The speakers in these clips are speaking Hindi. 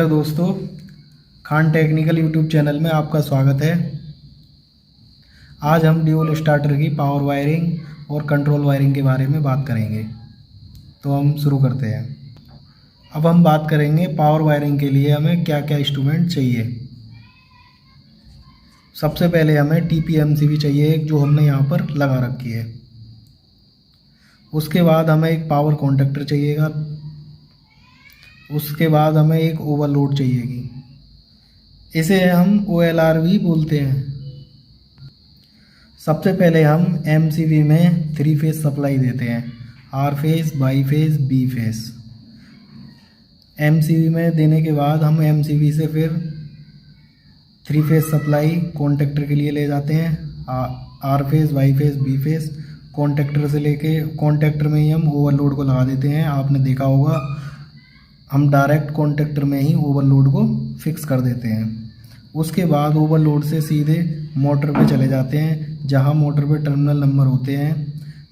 हेलो दोस्तों, खान टेक्निकल यूट्यूब चैनल में आपका स्वागत है। आज हम ड्यूल स्टार्टर की पावर वायरिंग और कंट्रोल वायरिंग के बारे में बात करेंगे। तो हम शुरू करते हैं। अब हम बात करेंगे पावर वायरिंग के लिए हमें क्या क्या इंस्ट्रूमेंट चाहिए। सबसे पहले हमें TPMCB चाहिए, जो हमने यहाँ पर लगा रखी है। उसके बाद हमें एक पावर कॉन्टैक्टर चाहिएगा। उसके बाद हमें एक ओवरलोड चाहिएगी, इसे हम OLR भी बोलते हैं। सबसे पहले हम MCB में 3 फेज सप्लाई देते हैं, R phase, by phase, B phase. MCB में देने के बाद हम MCB से फिर 3 फेज सप्लाई कॉन्टैक्टर के लिए ले जाते हैं, R phase, by phase, B phase. Contactor से लेके कॉन्टैक्टर में ही हम ओवरलोड को लगा देते हैं। आपने देखा होगा, हम डायरेक्ट कॉन्टैक्टर में ही ओवरलोड को फिक्स कर देते हैं। उसके बाद ओवरलोड से सीधे मोटर पे चले जाते हैं, जहां मोटर पे टर्मिनल नंबर होते हैं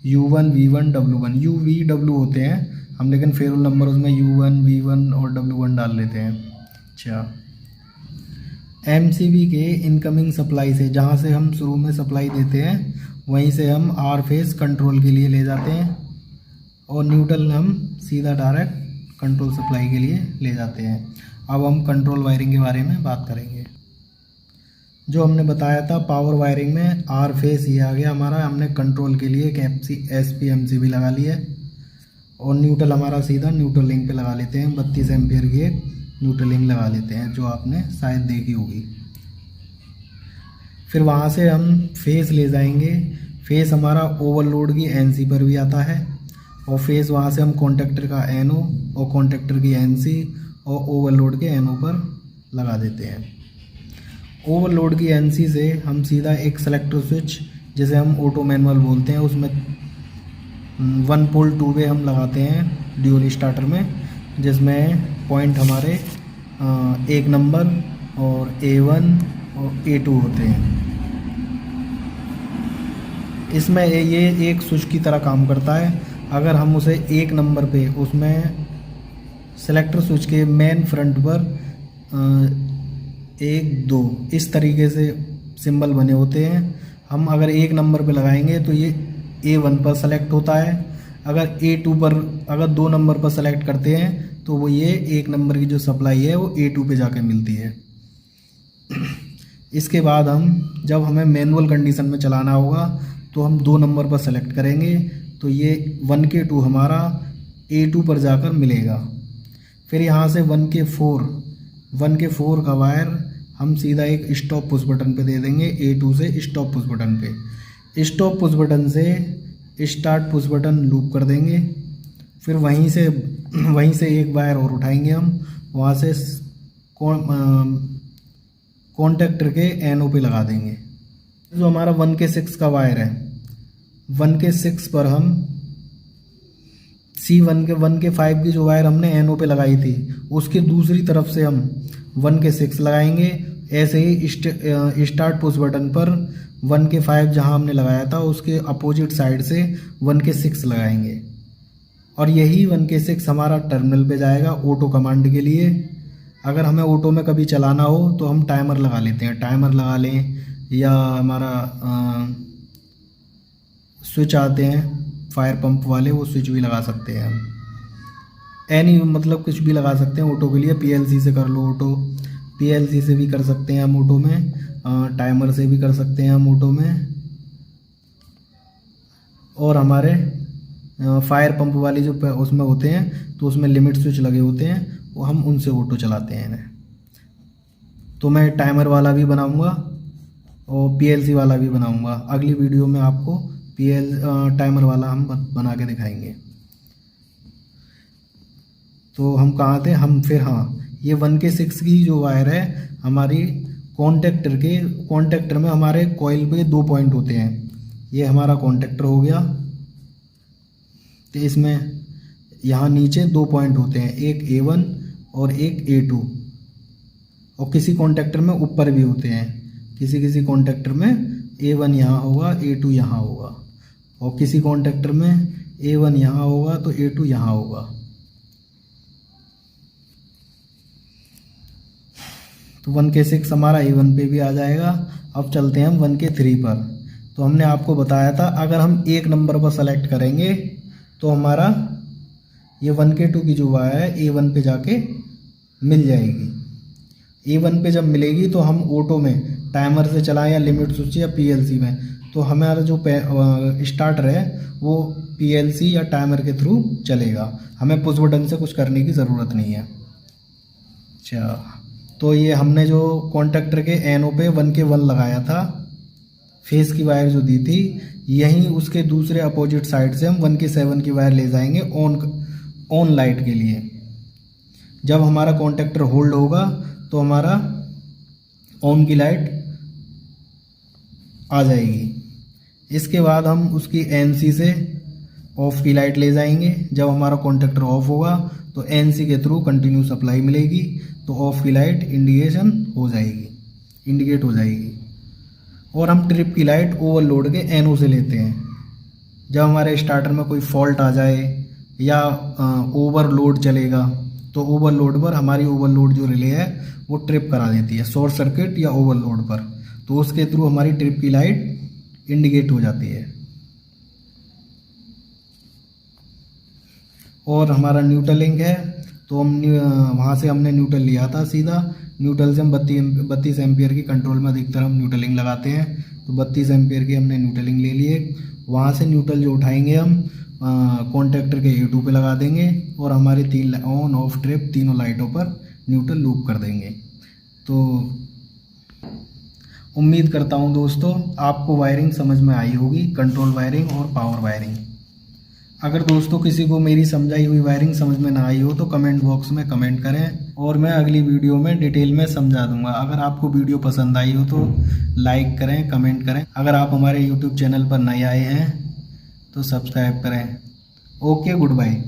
U1, V1, W1। U, V, W होते हैं हम, लेकिन फेरुल नंबर उसमें U1, V1 और W1 डाल लेते हैं। अच्छा, MCB के इनकमिंग सप्लाई से, जहां से हम शुरू में सप्लाई देते हैं, वहीं से हम R फेज कंट्रोल के लिए ले जाते हैं और न्यूट्रल हम सीधा डायरेक्ट कंट्रोल सप्लाई के लिए ले जाते हैं। अब हम कंट्रोल वायरिंग के बारे में बात करेंगे। जो हमने बताया था पावर वायरिंग में R फेज ये आ गया हमारा। हमने कंट्रोल के लिए एक SPMCB लगा लिया है और न्यूट्रल हमारा सीधा न्यूट्रल लिंक पे लगा लेते हैं। 32 एम्पियर की एक न्यूट्रल लिंक लगा लेते हैं, जो आपने शायद देखी होगी। फिर वहाँ से हम फेज ले जाएंगे। फेज हमारा ओवरलोड की NC पर भी आता है और फेज वहाँ से हम कॉन्टैक्टर का NO और कॉन्टैक्टर की NC और ओवरलोड के NO पर लगा देते हैं। ओवरलोड की NC से हम सीधा एक सेलेक्टर स्विच, जिसे हम ऑटो मैनुअल बोलते हैं, उसमें 1 पोल 2 वे हम लगाते हैं ड्यूल स्टार्टर में, जिसमें पॉइंट हमारे 1 नंबर और A1 और A2 होते हैं। इसमें ये एक स्विच की तरह काम करता है। अगर हम उसे 1 नंबर पे, उसमें सेलेक्टर स्विच के मेन फ्रंट पर 1, 2 इस तरीके से सिंबल बने होते हैं। हम अगर 1 नंबर पे लगाएंगे तो ये A1 पर सेलेक्ट होता है। अगर A2 पर, अगर 2 नंबर पर सेलेक्ट करते हैं तो वो ये 1 नंबर की जो सप्लाई है वो A2 पे जाकर मिलती है। इसके बाद हम, जब हमें मैनुअल कंडीशन में चलाना होगा, तो हम 2 नंबर पर सेलेक्ट करेंगे, तो ये 1 के 2 हमारा A2 पर जाकर मिलेगा। फिर यहाँ से 1 के 4 का वायर हम सीधा एक स्टॉप पुश बटन पे दे देंगे। A2 से स्टॉप पुश बटन पे, स्टॉप पुश बटन से स्टार्ट पुश बटन लूप कर देंगे। फिर वहीं से एक वायर और उठाएंगे हम, वहाँ से कॉन्टैक्टर के NO पे लगा देंगे। जो हमारा 1 के 6 का वायर है, 1 के 6 पर हम C1 के 1 के 5 की जो वायर हमने NO पे लगाई थी, उसके दूसरी तरफ से हम 1 के 6 लगाएंगे। ऐसे ही स्टार्ट पुश बटन पर 1 के 5 जहां हमने लगाया था, उसके अपोजिट साइड से 1 के 6 लगाएंगे और यही 1 के 6 हमारा टर्मिनल पे जाएगा ऑटो कमांड के लिए। अगर हमें ऑटो में कभी चलाना हो तो हम टाइमर लगा लेते हैं, टाइमर लगा लें, या हमारा स्विच आते हैं फायर पंप वाले, वो स्विच भी लगा सकते हैं हम। मतलब कुछ भी लगा सकते हैं ऑटो के लिए। PLC से कर लो ऑटो, PLC से भी कर सकते हैं हम ऑटो में, टाइमर से भी कर सकते हैं हम ऑटो में। और हमारे फायर पंप वाली जो उसमें होते हैं, तो उसमें लिमिट स्विच लगे होते हैं, वो हम उनसे ऑटो चलाते हैं इन्हें। तो मैं टाइमर वाला भी बनाऊंगा और PLC वाला भी बनाऊंगा। अगली वीडियो में आपको टाइमर वाला हम बना के दिखाएंगे। तो हम कहाँ थे हम, फिर हाँ, ये 1 के 6 की जो वायर है हमारी कॉन्टैक्टर में हमारे कॉइल पे 2 पॉइंट होते हैं। ये हमारा कॉन्टैक्टर हो गया, तो इसमें यहाँ नीचे 2 पॉइंट होते हैं, एक A1 और एक A2। और किसी कॉन्टैक्टर में ऊपर भी होते हैं, किसी कॉन्टैक्टर में A1 यहाँ होगा, A2 यहाँ होगा, और किसी कॉन्टैक्टर में A1 यहाँ होगा तो A2 यहाँ होगा। तो 1 के 6 हमारा A1 पे भी आ जाएगा। अब चलते हैं हम 1 के 3 पर। तो हमने आपको बताया था अगर हम एक नंबर पर सेलेक्ट करेंगे तो हमारा ये 1 के 2 की जो वायर है A1 पे जाके मिल जाएगी। A1 पे जब मिलेगी तो हम ऑटो में टाइमर से चलाएं या लिमिट स्विच या PLC में, तो हमारा जो स्टार्टर है वो PLC या टाइमर के थ्रू चलेगा, हमें पुश बटन से कुछ करने की ज़रूरत नहीं है। अच्छा, तो ये हमने जो कॉन्टेक्टर के NO पे 1 के 1 लगाया था, फेस की वायर जो दी थी, यहीं उसके दूसरे अपोजिट साइड से हम 1 के 7 की वायर ले जाएंगे ऑन लाइट के लिए। जब हमारा कॉन्टेक्टर होल्ड होगा तो हमारा ऑन की लाइट आ जाएगी। इसके बाद हम उसकी NC से ऑफ की लाइट ले जाएंगे। जब हमारा कॉन्टेक्टर ऑफ होगा तो NC के थ्रू कंटिन्यू सप्लाई मिलेगी, तो ऑफ की लाइट इंडिकेट हो जाएगी। और हम ट्रिप की लाइट ओवरलोड के NO से लेते हैं। जब हमारे स्टार्टर में कोई फॉल्ट आ जाए या ओवरलोड चलेगा तो ओवरलोड पर हमारी ओवरलोड जो रिले है वो ट्रिप करा देती है, शॉर्ट सर्किट या ओवरलोड पर, तो उसके थ्रू हमारी ट्रिप की लाइट इंडिकेट हो जाती है। और हमारा न्यूट्रल लिंक है, तो हम वहाँ से हमने न्यूट्रल लिया था सीधा। न्यूट्रल से हम 32 एम्पियर की कंट्रोल में अधिकतर हम न्यूट्रलिंग लगाते हैं, तो 32 एम्पियर की हमने न्यूट्रलिंग ले लिए। वहाँ से न्यूट्रल जो उठाएंगे हम कॉन्टेक्टर के A2 पे लगा देंगे और हमारी 3 ऑन ऑफ ट्रिप तीनों लाइटों पर न्यूट्रल लूप कर देंगे। तो उम्मीद करता हूँ दोस्तों आपको वायरिंग समझ में आई होगी, कंट्रोल वायरिंग और पावर वायरिंग। अगर दोस्तों किसी को मेरी समझाई हुई वायरिंग समझ में ना आई हो तो कमेंट बॉक्स में कमेंट करें और मैं अगली वीडियो में डिटेल में समझा दूंगा। अगर आपको वीडियो पसंद आई हो तो लाइक करें, कमेंट करें। अगर आप हमारे यूट्यूब चैनल पर नए आए हैं तो सब्सक्राइब करें। Okay, good bye.